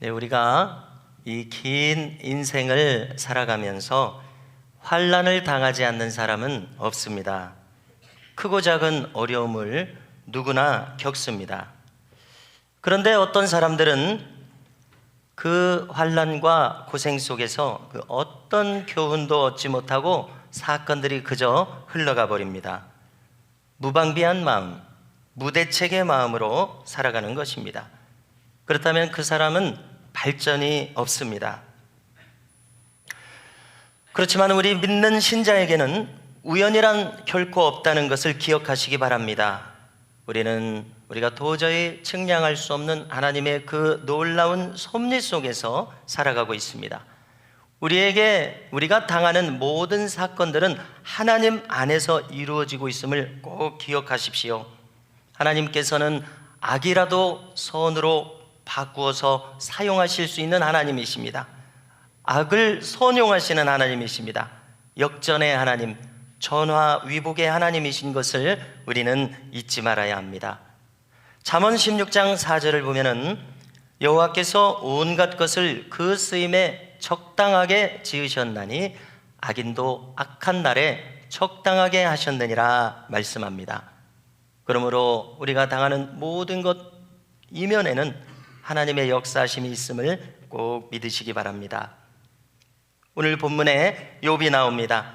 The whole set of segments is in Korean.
네, 우리가 이 긴 인생을 살아가면서 환난을 당하지 않는 사람은 없습니다. 크고 작은 어려움을 누구나 겪습니다. 그런데 어떤 사람들은 그 환난과 고생 속에서 그 어떤 교훈도 얻지 못하고 사건들이 그저 흘러가 버립니다. 무방비한 마음, 무대책의 마음으로 살아가는 것입니다. 그렇다면 그 사람은 발전이 없습니다. 그렇지만 우리 믿는 신자에게는 우연이란 결코 없다는 것을 기억하시기 바랍니다. 우리가 도저히 측량할 수 없는 하나님의 그 놀라운 섭리 속에서 살아가고 있습니다. 우리가 당하는 모든 사건들은 하나님 안에서 이루어지고 있음을 꼭 기억하십시오. 하나님께서는 악이라도 선으로 바꾸어서 사용하실 수 있는 하나님이십니다. 악을 선용하시는 하나님이십니다. 역전의 하나님, 전화위복의 하나님이신 것을 우리는 잊지 말아야 합니다. 잠언 16장 4절을 보면은 여호와께서 온갖 것을 그 쓰임에 적당하게 지으셨나니 악인도 악한 날에 적당하게 하셨느니라 말씀합니다. 그러므로 우리가 당하는 모든 것 이면에는 하나님의 역사하심이 있음을 꼭 믿으시기 바랍니다. 오늘 본문에 욥이 나옵니다.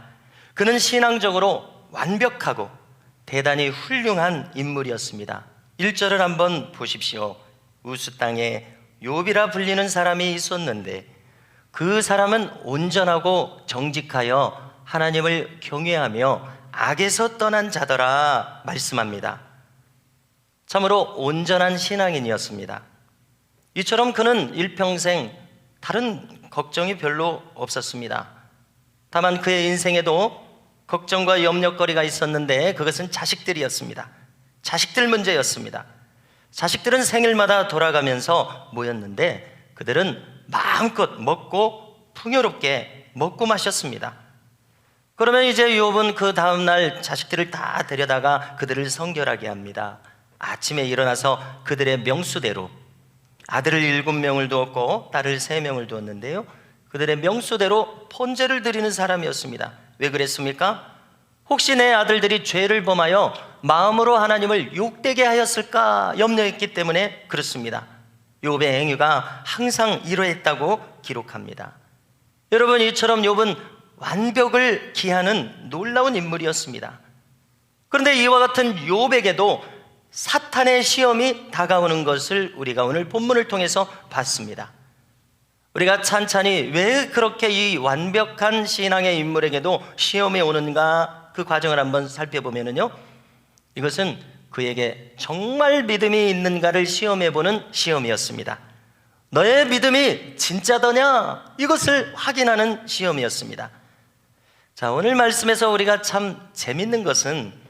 그는 신앙적으로 완벽하고 대단히 훌륭한 인물이었습니다. 1절을 한번 보십시오. 우스 땅에 욥이라 불리는 사람이 있었는데 그 사람은 온전하고 정직하여 하나님을 경외하며 악에서 떠난 자더라 말씀합니다. 참으로 온전한 신앙인이었습니다. 이처럼 그는 일평생 다른 걱정이 별로 없었습니다. 다만 그의 인생에도 걱정과 염려거리가 있었는데 그것은 자식들이었습니다. 자식들 문제였습니다. 자식들은 생일마다 돌아가면서 모였는데 그들은 마음껏 먹고 풍요롭게 먹고 마셨습니다. 그러면 이제 욥은 그 다음날 자식들을 다 데려다가 그들을 성결하게 합니다. 아침에 일어나서 그들의 명수대로 아들을 7명을 두었고 딸을 3명을 두었는데요, 그들의 명수대로 번제를 드리는 사람이었습니다. 왜 그랬습니까? 혹시 내 아들들이 죄를 범하여 마음으로 하나님을 욕되게 하였을까 염려했기 때문에 그렇습니다. 욥의 행위가 항상 이러했다고 기록합니다. 여러분, 이처럼 욥은 완벽을 기하는 놀라운 인물이었습니다. 그런데 이와 같은 욥에게도 사탄의 시험이 다가오는 것을 우리가 오늘 본문을 통해서 봤습니다. 우리가 찬찬히 왜 그렇게 이 완벽한 신앙의 인물에게도 시험이 오는가, 그 과정을 한번 살펴보면요, 이것은 그에게 정말 믿음이 있는가를 시험해보는 시험이었습니다. 너의 믿음이 진짜더냐, 이것을 확인하는 시험이었습니다. 자, 오늘 말씀에서 우리가 참 재밌는 것은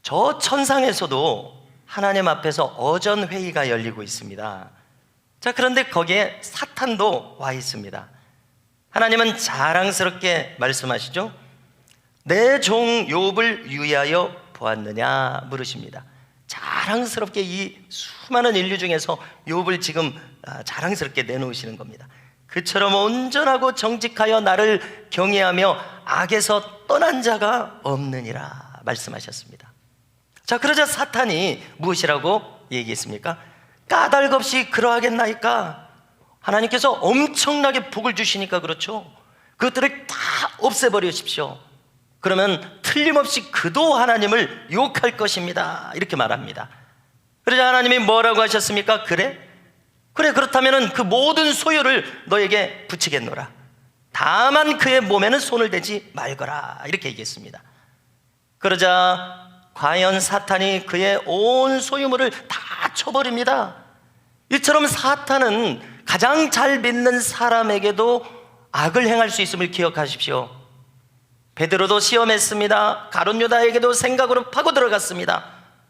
저 천상에서도 하나님 앞에서 어전회의가 열리고 있습니다. 자, 그런데 거기에 사탄도 와 있습니다. 하나님은 자랑스럽게 말씀하시죠. 내 종 욥을 유의하여 보았느냐 물으십니다. 자랑스럽게 이 수많은 인류 중에서 욥을 지금 자랑스럽게 내놓으시는 겁니다. 그처럼 온전하고 정직하여 나를 경외하며 악에서 떠난 자가 없느니라 말씀하셨습니다. 자, 그러자 사탄이 무엇이라고 얘기했습니까? 까닭없이 그러하겠나이까? 하나님께서 엄청나게 복을 주시니까 그렇죠. 그것들을 다 없애버리십시오. 그러면 틀림없이 그도 하나님을 욕할 것입니다, 이렇게 말합니다. 그러자 하나님이 뭐라고 하셨습니까? 그래, 그렇다면 그 모든 소유를 너에게 붙이겠노라. 다만 그의 몸에는 손을 대지 말거라, 이렇게 얘기했습니다. 그러자 과연 사탄이 그의 온 소유물을 다 쳐버립니다. 이처럼 사탄은 가장 잘 믿는 사람에게도 악을 행할 수 있음을 기억하십시오. 베드로도 시험했습니다. 가룟 유다에게도 생각으로 파고 들어갔습니다.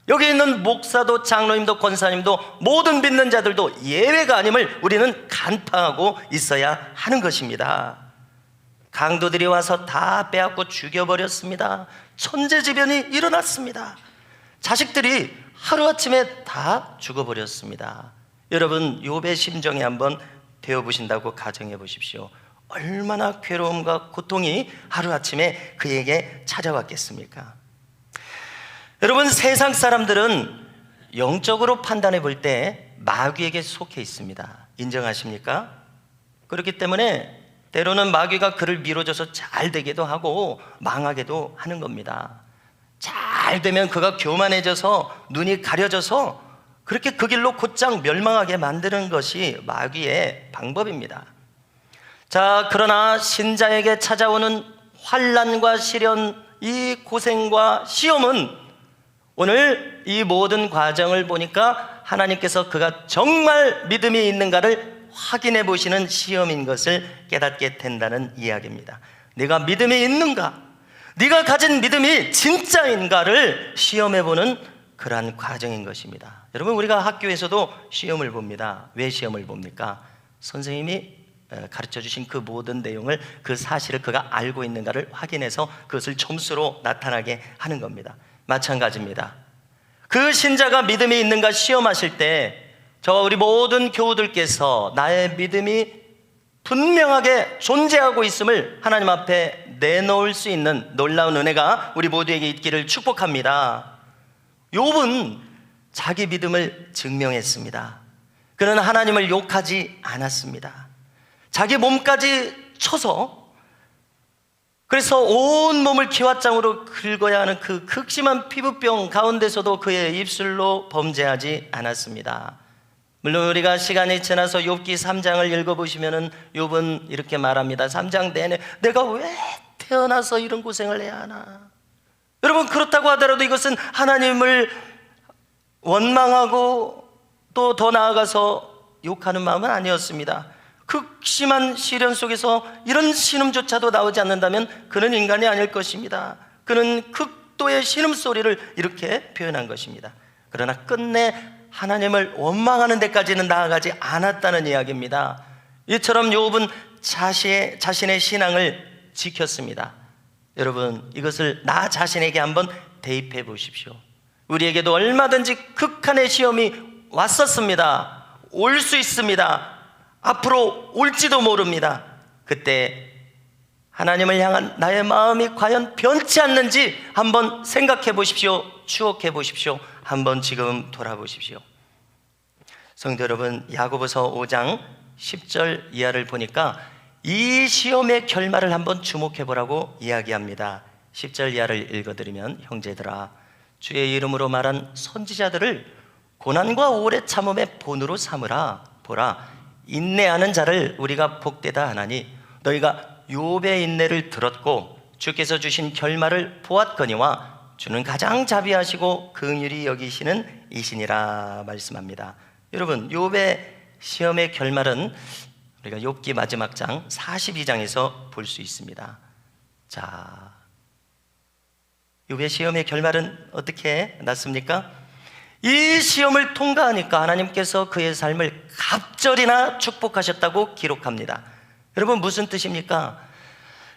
여기 있는 목사도 장로님도 권사님도 모든 믿는 자들도 예외가 아님을 우리는 간파하고 있어야 하는 것입니다. 강도들이 와서 다 빼앗고 죽여버렸습니다. 천재지변이 일어났습니다. 자식들이 하루아침에 다 죽어버렸습니다. 여러분, 욥의 심정에 한번 되어 보신다고 가정해 보십시오. 얼마나 괴로움과 고통이 하루아침에 그에게 찾아왔겠습니까? 여러분, 세상 사람들은 영적으로 판단해 볼 때 마귀에게 속해 있습니다. 인정하십니까? 그렇기 때문에 때로는 마귀가 그를 밀어줘서 잘 되기도 하고 망하게도 하는 겁니다. 잘 되면 그가 교만해져서 눈이 가려져서 그렇게 그 길로 곧장 멸망하게 만드는 것이 마귀의 방법입니다. 자, 그러나 신자에게 찾아오는 환난과 시련, 이 고생과 시험은 오늘 이 모든 과정을 보니까 하나님께서 그가 정말 믿음이 있는가를 확인해 보시는 시험인 것을 깨닫게 된다는 이야기입니다. 네가 믿음이 있는가? 네가 가진 믿음이 진짜인가를 시험해 보는 그러한 과정인 것입니다. 여러분, 우리가 학교에서도 시험을 봅니다. 왜 시험을 봅니까? 선생님이 가르쳐 주신 그 모든 내용을, 그 사실을 그가 알고 있는가를 확인해서 그것을 점수로 나타나게 하는 겁니다. 마찬가지입니다. 그 신자가 믿음이 있는가 시험하실 때 우리 모든 교우들께서 나의 믿음이 분명하게 존재하고 있음을 하나님 앞에 내놓을 수 있는 놀라운 은혜가 우리 모두에게 있기를 축복합니다. 욥은 자기 믿음을 증명했습니다. 그는 하나님을 욕하지 않았습니다. 자기 몸까지 쳐서, 그래서 온 몸을 기왓장으로 긁어야 하는 그 극심한 피부병 가운데서도 그의 입술로 범죄하지 않았습니다. 물론 우리가 시간이 지나서 욥기 3장을 읽어보시면 욥은 이렇게 말합니다. 3장 내내 내가 왜 태어나서 이런 고생을 해야 하나. 여러분, 그렇다고 하더라도 이것은 하나님을 원망하고 또 더 나아가서 욕하는 마음은 아니었습니다. 극심한 시련 속에서 이런 신음조차도 나오지 않는다면 그는 인간이 아닐 것입니다. 그는 극도의 신음소리를 이렇게 표현한 것입니다. 그러나 끝내 하나님을 원망하는 데까지는 나아가지 않았다는 이야기입니다. 이처럼 욥은 자신의 신앙을 지켰습니다. 여러분, 이것을 나 자신에게 한번 대입해 보십시오. 우리에게도 얼마든지 극한의 시험이 왔었습니다. 올 수 있습니다. 앞으로 올지도 모릅니다. 그때 하나님을 향한 나의 마음이 과연 변치 않는지 한번 생각해 보십시오. 추억해 보십시오. 한번 지금 돌아보십시오. 성도 여러분, 야고보서 5장 10절 이하를 보니까 이 시험의 결말을 한번 주목해 보라고 이야기합니다. 10절 이하를 읽어드리면, 형제들아, 주의 이름으로 말한 선지자들을 고난과 오래 참음의 본으로 삼으라. 보라, 인내하는 자를 우리가 복되다 하나니 너희가 욥의 인내를 들었고 주께서 주신 결말을 보았거니와 주는 가장 자비하시고 긍휼히 여기시는 이시니라 말씀합니다. 여러분, 욥의 시험의 결말은 우리가 욥기 마지막 장 42장에서 볼 수 있습니다. 자, 욥의 시험의 결말은 어떻게 났습니까? 이 시험을 통과하니까 하나님께서 그의 삶을 갑절이나 축복하셨다고 기록합니다. 여러분, 무슨 뜻입니까?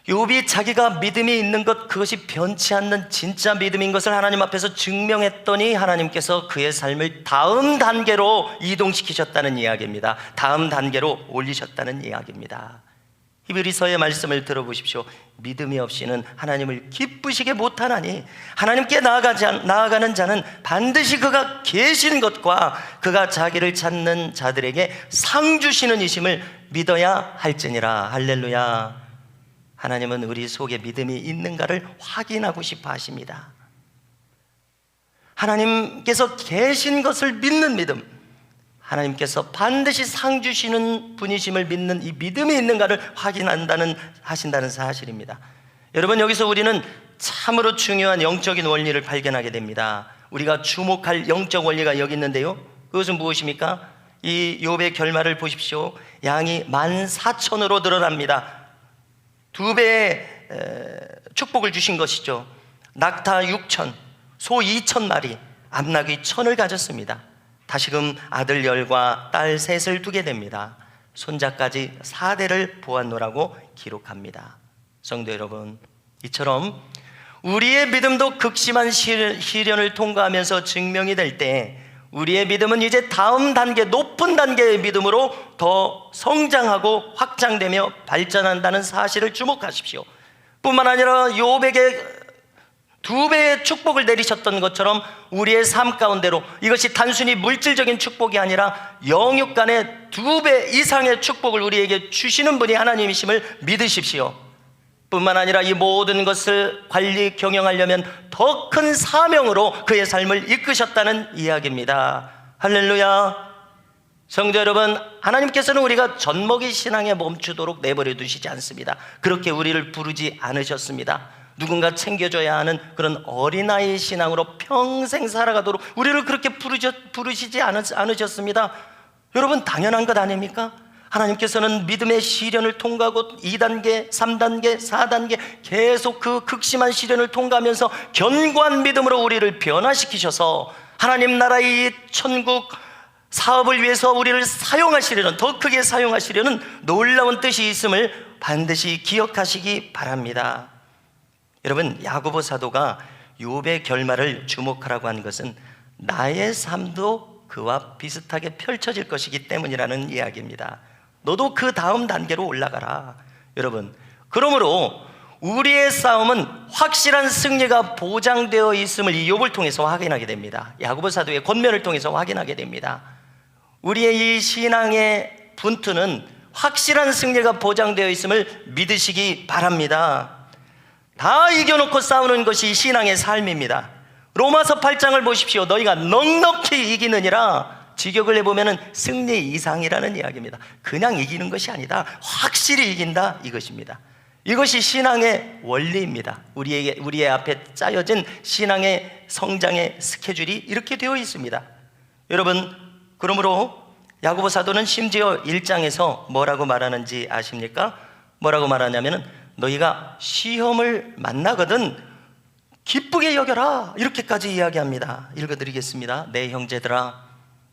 욥이 자기가 믿음이 있는 것, 그것이 변치 않는 진짜 믿음인 것을 하나님 앞에서 증명했더니 하나님께서 그의 삶을 다음 단계로 이동시키셨다는 이야기입니다. 다음 단계로 올리셨다는 이야기입니다. 히브리서의 말씀을 들어보십시오. 믿음이 없이는 하나님을 기쁘시게 못하나니 하나님께 나아가는 자는 반드시 그가 계신 것과 그가 자기를 찾는 자들에게 상 주시는 이심을 믿어야 할지니라. 할렐루야. 하나님은 우리 속에 믿음이 있는가를 확인하고 싶어 하십니다. 하나님께서 계신 것을 믿는 믿음, 하나님께서 반드시 상 주시는 분이심을 믿는 이 믿음이 있는가를 하신다는 사실입니다. 여러분, 여기서 우리는 참으로 중요한 영적인 원리를 발견하게 됩니다. 우리가 주목할 영적 원리가 여기 있는데요, 그것은 무엇입니까? 이 욥의 결말을 보십시오. 양이 14,000으로 늘어납니다. 2배의 축복을 주신 것이죠. 낙타 6,000, 소 2,000마리, 암나귀 1,000을 가졌습니다. 다시금 아들 10과 딸 3을 두게 됩니다. 손자까지 4대를 보았노라고 기록합니다. 성도 여러분, 이처럼 우리의 믿음도 극심한 시련을 통과하면서 증명이 될 때 우리의 믿음은 이제 다음 단계, 높은 단계의 믿음으로 더 성장하고 확장되며 발전한다는 사실을 주목하십시오. 뿐만 아니라 욥에게 2배의 축복을 내리셨던 것처럼 우리의 삶 가운데로 이것이 단순히 물질적인 축복이 아니라 영육 간의 2배 이상의 축복을 우리에게 주시는 분이 하나님이심을 믿으십시오. 뿐만 아니라 이 모든 것을 관리 경영하려면 더 큰 사명으로 그의 삶을 이끄셨다는 이야기입니다. 할렐루야. 성도 여러분, 하나님께서는 우리가 젖먹이 신앙에 멈추도록 내버려 두시지 않습니다. 그렇게 우리를 부르지 않으셨습니다. 누군가 챙겨줘야 하는 그런 어린아이 신앙으로 평생 살아가도록 우리를 그렇게 부르시지 않으셨습니다. 여러분, 당연한 것 아닙니까? 하나님께서는 믿음의 시련을 통과하고 2단계, 3단계, 4단계 계속 그 극심한 시련을 통과하면서 견고한 믿음으로 우리를 변화시키셔서 하나님 나라의 천국 사업을 위해서 우리를 사용하시려는, 더 크게 사용하시려는 놀라운 뜻이 있음을 반드시 기억하시기 바랍니다. 여러분, 야고보 사도가 욥의 결말을 주목하라고 한 것은 나의 삶도 그와 비슷하게 펼쳐질 것이기 때문이라는 이야기입니다. 너도 그 다음 단계로 올라가라. 여러분, 그러므로 우리의 싸움은 확실한 승리가 보장되어 있음을 이 욥을 통해서 확인하게 됩니다. 야고보 사도의 권면을 통해서 확인하게 됩니다. 우리의 이 신앙의 분투는 확실한 승리가 보장되어 있음을 믿으시기 바랍니다. 다 이겨놓고 싸우는 것이 신앙의 삶입니다. 로마서 8장을 보십시오. 너희가 넉넉히 이기느니라. 직역을 해보면 승리 이상이라는 이야기입니다. 그냥 이기는 것이 아니다, 확실히 이긴다, 이것입니다. 이것이 신앙의 원리입니다. 우리의 앞에 짜여진 신앙의 성장의 스케줄이 이렇게 되어 있습니다. 여러분, 그러므로 야고보 사도는 심지어 1장에서 뭐라고 말하는지 아십니까? 뭐라고 말하냐면 너희가 시험을 만나거든 기쁘게 여겨라, 이렇게까지 이야기합니다. 읽어드리겠습니다. 내 형제들아,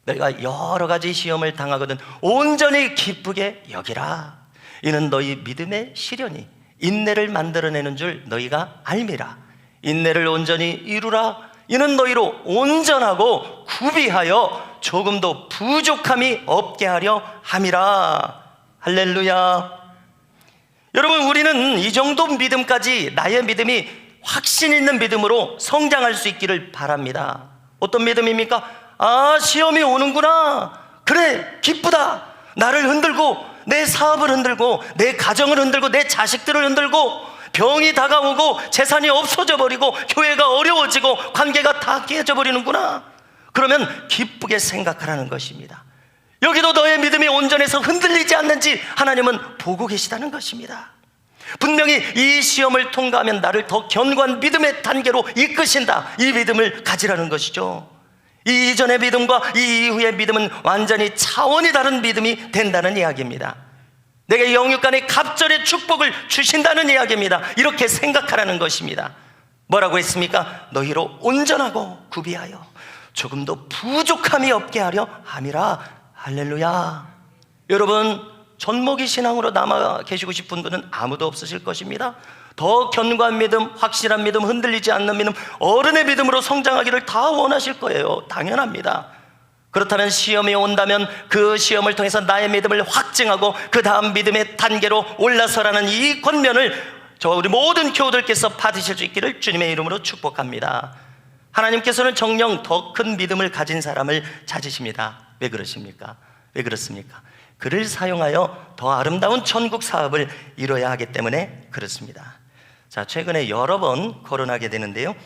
너희가 여러 가지 시험을 당하거든 온전히 기쁘게 여기라. 이는 너희 믿음의 시련이 인내를 만들어내는 줄 너희가 알미라. 인내를 온전히 이루라. 이는 너희로 온전하고 구비하여 조금도 부족함이 없게 하려 함이라. 할렐루야. 여러분, 우리는 이 정도 믿음까지, 나의 믿음이 확신 있는 믿음으로 성장할 수 있기를 바랍니다. 어떤 믿음입니까? 아, 시험이 오는구나. 그래, 기쁘다. 나를 흔들고, 내 사업을 흔들고, 내 가정을 흔들고, 내 자식들을 흔들고, 병이 다가오고 재산이 없어져 버리고 교회가 어려워지고 관계가 다 깨져 버리는구나. 그러면 기쁘게 생각하라는 것입니다. 여기도 너의 믿음이 온전해서 흔들리지 않는지 하나님은 보고 계시다는 것입니다. 분명히 이 시험을 통과하면 나를 더 견고한 믿음의 단계로 이끄신다, 이 믿음을 가지라는 것이죠. 이 이전의 믿음과 이 이후의 믿음은 완전히 차원이 다른 믿음이 된다는 이야기입니다. 내게 영육간의 갑절의 축복을 주신다는 이야기입니다. 이렇게 생각하라는 것입니다. 뭐라고 했습니까? 너희로 온전하고 구비하여 조금도 부족함이 없게 하려 함이라. 할렐루야. 여러분, 젖먹이 신앙으로 남아 계시고 싶은 분은 아무도 없으실 것입니다. 더 견고한 믿음, 확실한 믿음, 흔들리지 않는 믿음, 어른의 믿음으로 성장하기를 다 원하실 거예요. 당연합니다. 그렇다면 시험이 온다면 그 시험을 통해서 나의 믿음을 확증하고 그 다음 믿음의 단계로 올라서라는 이 권면을 우리 모든 교우들께서 받으실 수 있기를 주님의 이름으로 축복합니다. 하나님께서는 정녕 더 큰 믿음을 가진 사람을 찾으십니다. 왜 그러십니까? 왜 그렇습니까? 그를 사용하여 더 아름다운 천국 사업을 이뤄야 하기 때문에 그렇습니다. 자, 최근에 여러 번 거론하게 되는데요,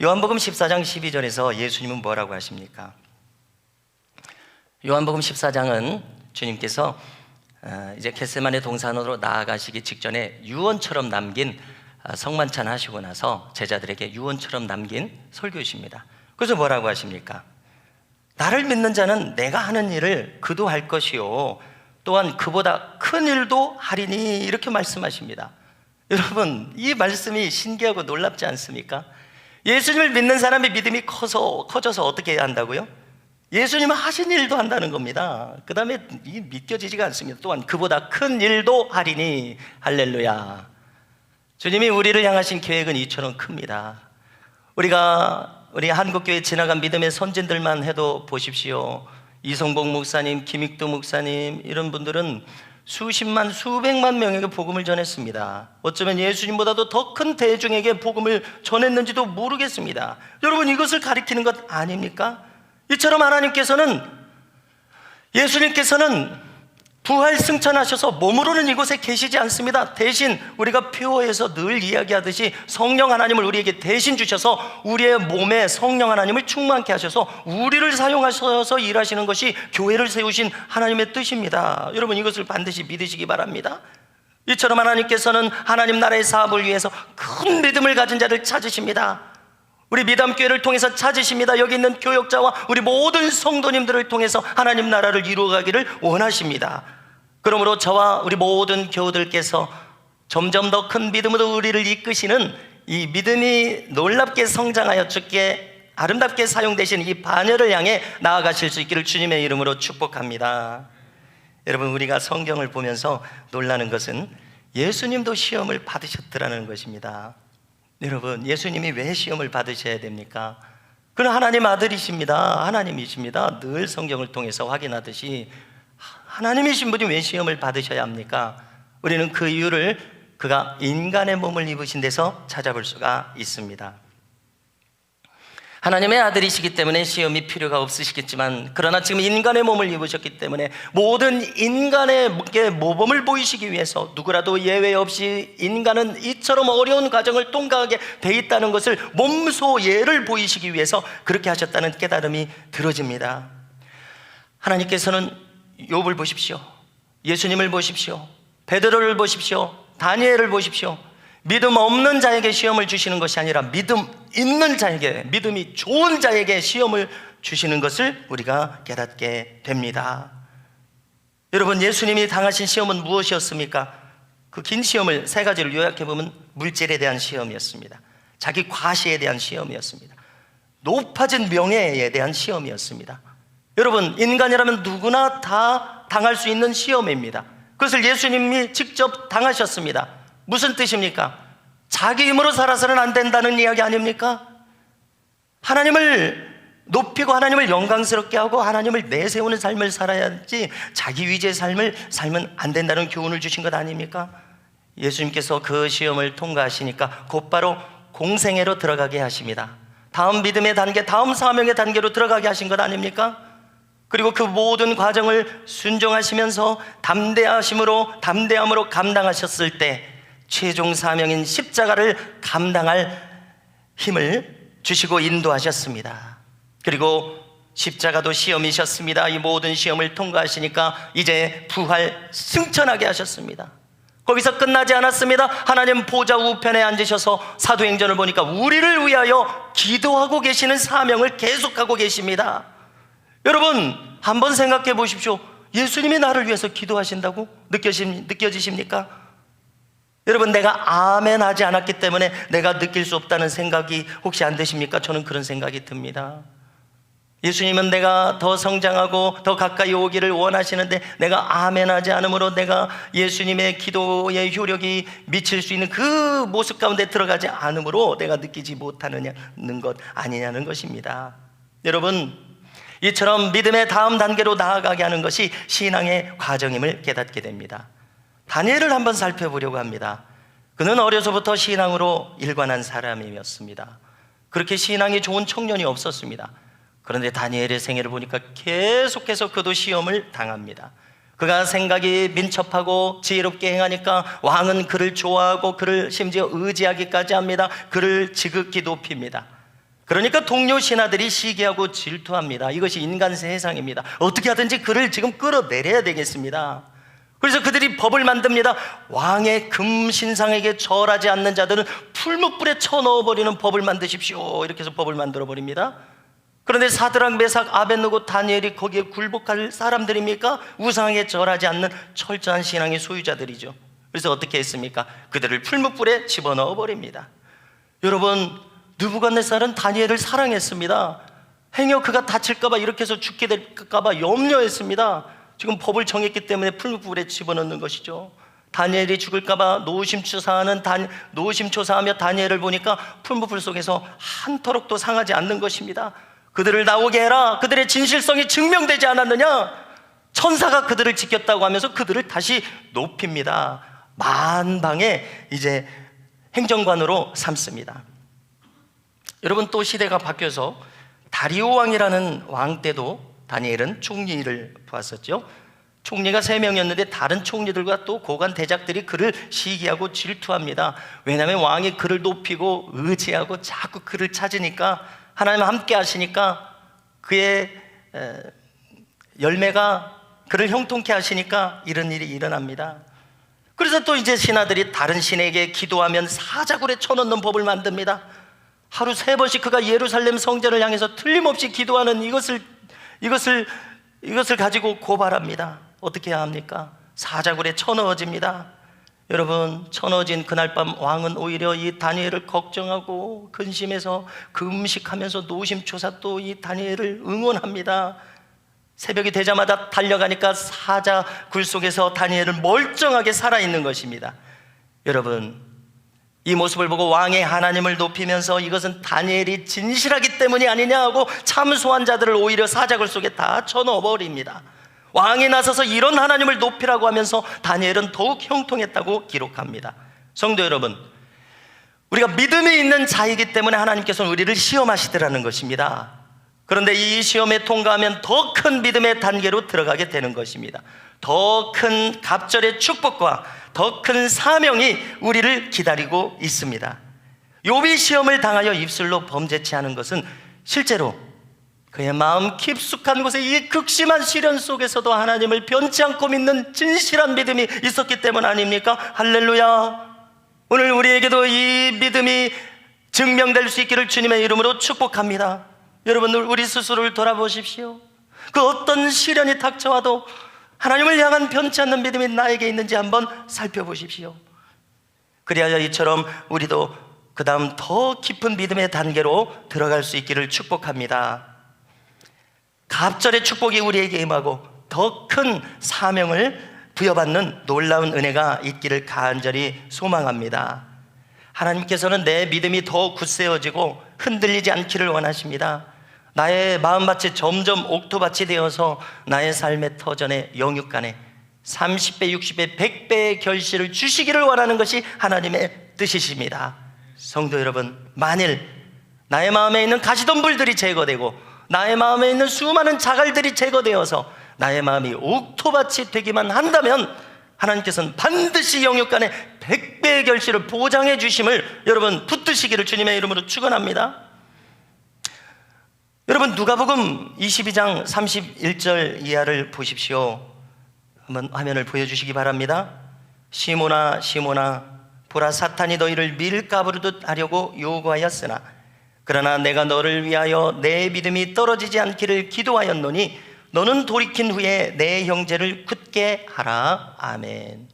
요한복음 14장 12절에서 예수님은 뭐라고 하십니까? 요한복음 14장은 주님께서 이제 겟세마네 동산으로 나아가시기 직전에 유언처럼 남긴, 성만찬 하시고 나서 제자들에게 유언처럼 남긴 설교십니다. 그래서 뭐라고 하십니까? 나를 믿는 자는 내가 하는 일을 그도 할 것이요 또한 그보다 큰 일도 하리니, 이렇게 말씀하십니다. 여러분, 이 말씀이 신기하고 놀랍지 않습니까? 예수님을 믿는 사람의 믿음이 커져서 어떻게 해야 한다고요? 예수님은 하신 일도 한다는 겁니다. 그 다음에 믿겨지지가 않습니다. 또한 그보다 큰 일도 하리니. 할렐루야. 주님이 우리를 향하신 계획은 이처럼 큽니다. 우리가 우리 한국교회 지나간 믿음의 선진들만 해도 보십시오. 이성복 목사님, 김익두 목사님, 이런 분들은 수십만, 수백만 명에게 복음을 전했습니다. 어쩌면 예수님보다도 더 큰 대중에게 복음을 전했는지도 모르겠습니다. 여러분, 이것을 가리키는 것 아닙니까? 이처럼 예수님께서는 부활 승천하셔서 몸으로는 이곳에 계시지 않습니다. 대신 우리가 표어에서 늘 이야기하듯이 성령 하나님을 우리에게 대신 주셔서 우리의 몸에 성령 하나님을 충만케 하셔서 우리를 사용하셔서 일하시는 것이 교회를 세우신 하나님의 뜻입니다. 여러분, 이것을 반드시 믿으시기 바랍니다. 이처럼 하나님께서는 하나님 나라의 사업을 위해서 큰 믿음을 가진 자를 찾으십니다. 우리 미담교회를 통해서 찾으십니다. 여기 있는 교역자와 우리 모든 성도님들을 통해서 하나님 나라를 이루어가기를 원하십니다. 그러므로 저와 우리 모든 교우들께서 점점 더 큰 믿음으로 우리를 이끄시는 이 믿음이 놀랍게 성장하여 주께 아름답게 사용되신 이 반열을 향해 나아가실 수 있기를 주님의 이름으로 축복합니다. 여러분, 우리가 성경을 보면서 놀라는 것은 예수님도 시험을 받으셨더라는 것입니다. 여러분, 예수님이 왜 시험을 받으셔야 됩니까? 그는 하나님 아들이십니다. 하나님이십니다. 늘 성경을 통해서 확인하듯이 하나님이신 분이 왜 시험을 받으셔야 합니까? 우리는 그 이유를 그가 인간의 몸을 입으신 데서 찾아볼 수가 있습니다. 하나님의 아들이시기 때문에 시험이 필요가 없으시겠지만, 그러나 지금 인간의 몸을 입으셨기 때문에 모든 인간의 모범을 보이시기 위해서 누구라도 예외 없이 인간은 이처럼 어려운 과정을 통과하게 돼 있다는 것을 몸소 예를 보이시기 위해서 그렇게 하셨다는 깨달음이 들어집니다. 하나님께서는 욥을 보십시오, 예수님을 보십시오, 베드로를 보십시오, 다니엘을 보십시오. 믿음 없는 자에게 시험을 주시는 것이 아니라 믿음 있는 자에게, 믿음이 좋은 자에게 시험을 주시는 것을 우리가 깨닫게 됩니다. 여러분, 예수님이 당하신 시험은 무엇이었습니까? 그 긴 시험을 세 가지를 요약해보면 물질에 대한 시험이었습니다. 자기 과시에 대한 시험이었습니다. 높아진 명예에 대한 시험이었습니다. 여러분, 인간이라면 누구나 다 당할 수 있는 시험입니다. 그것을 예수님이 직접 당하셨습니다. 무슨 뜻입니까? 자기 힘으로 살아서는 안 된다는 이야기 아닙니까? 하나님을 높이고 하나님을 영광스럽게 하고 하나님을 내세우는 삶을 살아야지 자기 위주의 삶을 살면 안 된다는 교훈을 주신 것 아닙니까? 예수님께서 그 시험을 통과하시니까 곧바로 공생애로 들어가게 하십니다. 다음 믿음의 단계, 다음 사명의 단계로 들어가게 하신 것 아닙니까? 그리고 그 모든 과정을 순종하시면서 담대함으로 감당하셨을 때 최종 사명인 십자가를 감당할 힘을 주시고 인도하셨습니다. 그리고 십자가도 시험이셨습니다. 이 모든 시험을 통과하시니까 이제 부활 승천하게 하셨습니다. 거기서 끝나지 않았습니다. 하나님 보좌 우편에 앉으셔서 사도행전을 보니까 우리를 위하여 기도하고 계시는 사명을 계속하고 계십니다. 여러분, 한번 생각해 보십시오. 예수님이 나를 위해서 기도하신다고 느껴지십니까? 여러분, 내가 아멘 하지 않았기 때문에 내가 느낄 수 없다는 생각이 혹시 안 드십니까? 저는 그런 생각이 듭니다. 예수님은 내가 더 성장하고 더 가까이 오기를 원하시는데 내가 아멘 하지 않으므로 내가 예수님의 기도의 효력이 미칠 수 있는 그 모습 가운데 들어가지 않으므로 내가 느끼지 못하는 것 아니냐는 것입니다. 여러분, 이처럼 믿음의 다음 단계로 나아가게 하는 것이 신앙의 과정임을 깨닫게 됩니다. 다니엘을 한번 살펴보려고 합니다. 그는 어려서부터 신앙으로 일관한 사람이었습니다. 그렇게 신앙이 좋은 청년이 없었습니다. 그런데 다니엘의 생애를 보니까 계속해서 그도 시험을 당합니다. 그가 생각이 민첩하고 지혜롭게 행하니까 왕은 그를 좋아하고 그를 심지어 의지하기까지 합니다. 그를 지극히 높입니다. 그러니까 동료 신하들이 시기하고 질투합니다. 이것이 인간 세상입니다. 어떻게 하든지 그를 지금 끌어내려야 되겠습니다. 그래서 그들이 법을 만듭니다. 왕의 금신상에게 절하지 않는 자들은 풀무불에 쳐넣어버리는 법을 만드십시오. 이렇게 해서 법을 만들어버립니다. 그런데 사드락, 메삭, 아벳느고, 다니엘이 거기에 굴복할 사람들입니까? 우상에게 절하지 않는 철저한 신앙의 소유자들이죠. 그래서 어떻게 했습니까? 그들을 풀무불에 집어넣어버립니다. 여러분, 느부갓네살은 다니엘을 사랑했습니다. 행여 그가 다칠까봐, 이렇게 해서 죽게 될까봐 염려했습니다. 지금 법을 정했기 때문에 풀무불에 집어넣는 것이죠. 다니엘이 죽을까봐 노심초사하며 다니엘을 보니까 풀무불 속에서 한터럭도 상하지 않는 것입니다. 그들을 나오게 해라. 그들의 진실성이 증명되지 않았느냐? 천사가 그들을 지켰다고 하면서 그들을 다시 높입니다. 만방의 이제 행정관으로 삼습니다. 여러분, 또 시대가 바뀌어서 다리오 왕이라는 왕 때도 다니엘은 총리를 보았었죠. 총리가 3명이었는데 다른 총리들과 또 고관 대작들이 그를 시기하고 질투합니다. 왜냐하면 왕이 그를 높이고 의지하고 자꾸 그를 찾으니까, 하나님 함께 하시니까, 그의 열매가 그를 형통케 하시니까 이런 일이 일어납니다. 그래서 또 이제 신하들이 다른 신에게 기도하면 사자굴에 쳐넣는 법을 만듭니다. 하루 3번씩 그가 예루살렘 성전을 향해서 틀림없이 기도하는 이것을 가지고 고발합니다. 어떻게 해야 합니까? 사자굴에 쳐넣어집니다. 여러분, 쳐넣어진 그날 밤 왕은 오히려 이 다니엘을 걱정하고 근심해서 금식하면서 노심초사 또 이 다니엘을 응원합니다. 새벽이 되자마자 달려가니까 사자굴 속에서 다니엘은 멀쩡하게 살아있는 것입니다. 여러분, 이 모습을 보고 왕의 하나님을 높이면서 이것은 다니엘이 진실하기 때문이 아니냐 하고 참소한 자들을 오히려 사자굴 속에 다 쳐넣어버립니다. 왕이 나서서 이런 하나님을 높이라고 하면서 다니엘은 더욱 형통했다고 기록합니다. 성도 여러분, 우리가 믿음이 있는 자이기 때문에 하나님께서는 우리를 시험하시더라는 것입니다. 그런데 이 시험에 통과하면 더 큰 믿음의 단계로 들어가게 되는 것입니다. 더 큰 갑절의 축복과 더 큰 사명이 우리를 기다리고 있습니다. 욥이 시험을 당하여 입술로 범죄치 않은 것은 실제로 그의 마음 깊숙한 곳에 이 극심한 시련 속에서도 하나님을 변치 않고 믿는 진실한 믿음이 있었기 때문 아닙니까? 할렐루야. 오늘 우리에게도 이 믿음이 증명될 수 있기를 주님의 이름으로 축복합니다. 여러분, 우리 스스로를 돌아보십시오. 그 어떤 시련이 닥쳐와도 하나님을 향한 변치 않는 믿음이 나에게 있는지 한번 살펴보십시오. 그리하여 이처럼 우리도 그 다음 더 깊은 믿음의 단계로 들어갈 수 있기를 축복합니다. 갑절의 축복이 우리에게 임하고 더 큰 사명을 부여받는 놀라운 은혜가 있기를 간절히 소망합니다. 하나님께서는 내 믿음이 더 굳세어지고 흔들리지 않기를 원하십니다. 나의 마음밭이 점점 옥토밭이 되어서 나의 삶의 터전에 영육간에 30배, 60배, 100배의 결실을 주시기를 원하는 것이 하나님의 뜻이십니다. 성도 여러분, 만일 나의 마음에 있는 가시덤불들이 제거되고 나의 마음에 있는 수많은 자갈들이 제거되어서 나의 마음이 옥토밭이 되기만 한다면 하나님께서는 반드시 영육간에 100배의 결실을 보장해 주심을 여러분 붙드시기를 주님의 이름으로 축원합니다. 여러분, 누가복음 22장 31절 이하를 보십시오. 한번 화면을 보여주시기 바랍니다. 시몬아 시몬아, 보라, 사탄이 너희를 밀가부르듯 하려고 요구하였으나 그러나 내가 너를 위하여 내 믿음이 떨어지지 않기를 기도하였노니 너는 돌이킨 후에 내 형제를 굳게 하라. 아멘.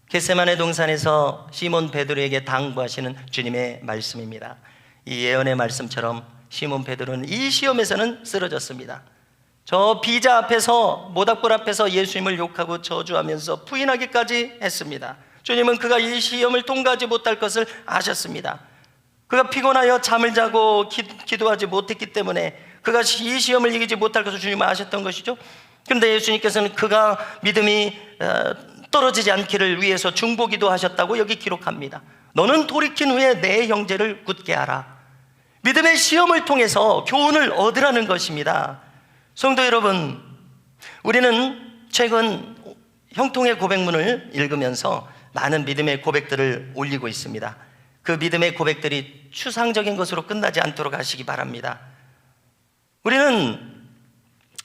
겟세마네 동산에서 시몬 베드로에게 당부하시는 주님의 말씀입니다. 이 예언의 말씀처럼 시몬 베드로는 이 시험에서는 쓰러졌습니다. 저 비자 앞에서, 모닥불 앞에서 예수님을 욕하고 저주하면서 부인하기까지 했습니다. 주님은 그가 이 시험을 통과하지 못할 것을 아셨습니다. 그가 피곤하여 잠을 자고 기도하지 못했기 때문에 그가 이 시험을 이기지 못할 것을 주님은 아셨던 것이죠. 그런데 예수님께서는 그가 믿음이 떨어지지 않기를 위해서 중보기도 하셨다고 여기 기록합니다. 너는 돌이킨 후에 내 형제를 굳게 하라. 믿음의 시험을 통해서 교훈을 얻으라는 것입니다. 성도 여러분, 우리는 최근 형통의 고백문을 읽으면서 많은 믿음의 고백들을 올리고 있습니다. 그 믿음의 고백들이 추상적인 것으로 끝나지 않도록 하시기 바랍니다. 우리는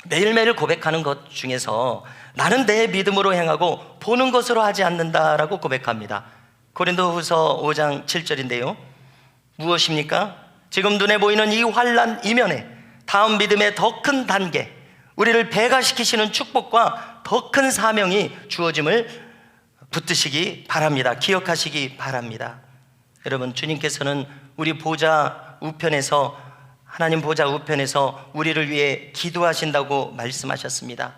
매일매일 고백하는 것 중에서 나는 내 믿음으로 행하고 보는 것으로 하지 않는다라고 고백합니다. 고린도후서 5장 7절인데요. 무엇입니까? 지금 눈에 보이는 이 환난 이면에 다음 믿음의 더 큰 단계, 우리를 배가시키시는 축복과 더 큰 사명이 주어짐을 붙드시기 바랍니다. 기억하시기 바랍니다. 여러분, 주님께서는 우리 보좌 우편에서, 하나님 보좌 우편에서 우리를 위해 기도하신다고 말씀하셨습니다.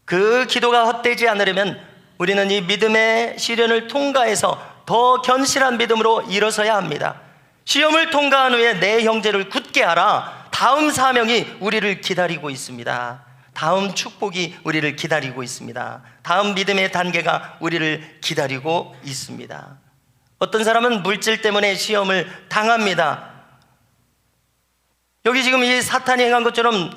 그 기도가 헛되지 않으려면 우리는 이 믿음의 시련을 통과해서 더 견실한 믿음으로 일어서야 합니다. 시험을 통과한 후에 내 형제를 굳게 하라. 다음 사명이 우리를 기다리고 있습니다. 다음 축복이 우리를 기다리고 있습니다. 다음 믿음의 단계가 우리를 기다리고 있습니다. 어떤 사람은 물질 때문에 시험을 당합니다. 여기 지금 이 사탄이 행한 것처럼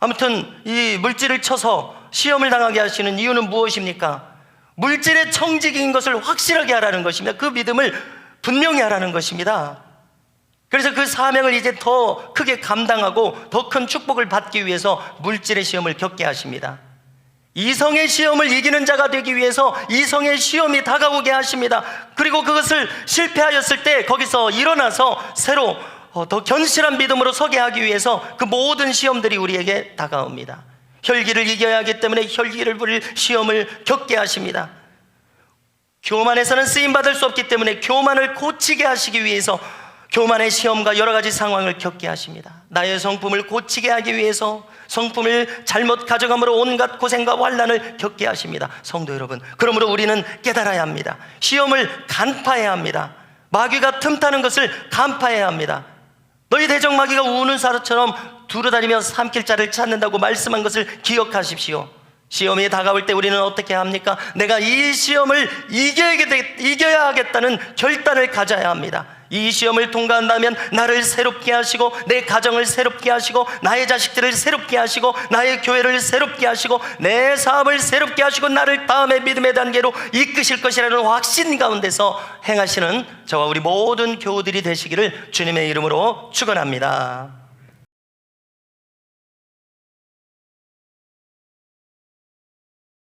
아무튼 이 물질을 쳐서 시험을 당하게 하시는 이유는 무엇입니까? 물질의 청지기인 것을 확실하게 하라는 것입니다. 그 믿음을 분명히 하라는 것입니다. 그래서 그 사명을 이제 더 크게 감당하고 더 큰 축복을 받기 위해서 물질의 시험을 겪게 하십니다. 이성의 시험을 이기는 자가 되기 위해서 이성의 시험이 다가오게 하십니다. 그리고 그것을 실패하였을 때 거기서 일어나서 새로 더 견실한 믿음으로 서게 하기 위해서 그 모든 시험들이 우리에게 다가옵니다. 혈기를 이겨야 하기 때문에 혈기를 부릴 시험을 겪게 하십니다. 교만에서는 쓰임받을 수 없기 때문에 교만을 고치게 하시기 위해서 교만의 시험과 여러 가지 상황을 겪게 하십니다. 나의 성품을 고치게 하기 위해서 성품을 잘못 가져감으로 온갖 고생과 환난을 겪게 하십니다. 성도 여러분, 그러므로 우리는 깨달아야 합니다. 시험을 간파해야 합니다. 마귀가 틈타는 것을 간파해야 합니다. 너희 대적 마귀가 우는 사자처럼 두루다니며 삼킬 자를 찾는다고 말씀한 것을 기억하십시오. 시험이 다가올 때 우리는 어떻게 합니까? 내가 이 시험을 이겨야 하겠다는 결단을 가져야 합니다. 이 시험을 통과한다면 나를 새롭게 하시고 내 가정을 새롭게 하시고 나의 자식들을 새롭게 하시고 나의 교회를 새롭게 하시고 내 사업을 새롭게 하시고 나를 다음의 믿음의 단계로 이끄실 것이라는 확신 가운데서 행하시는 저와 우리 모든 교우들이 되시기를 주님의 이름으로 축원합니다.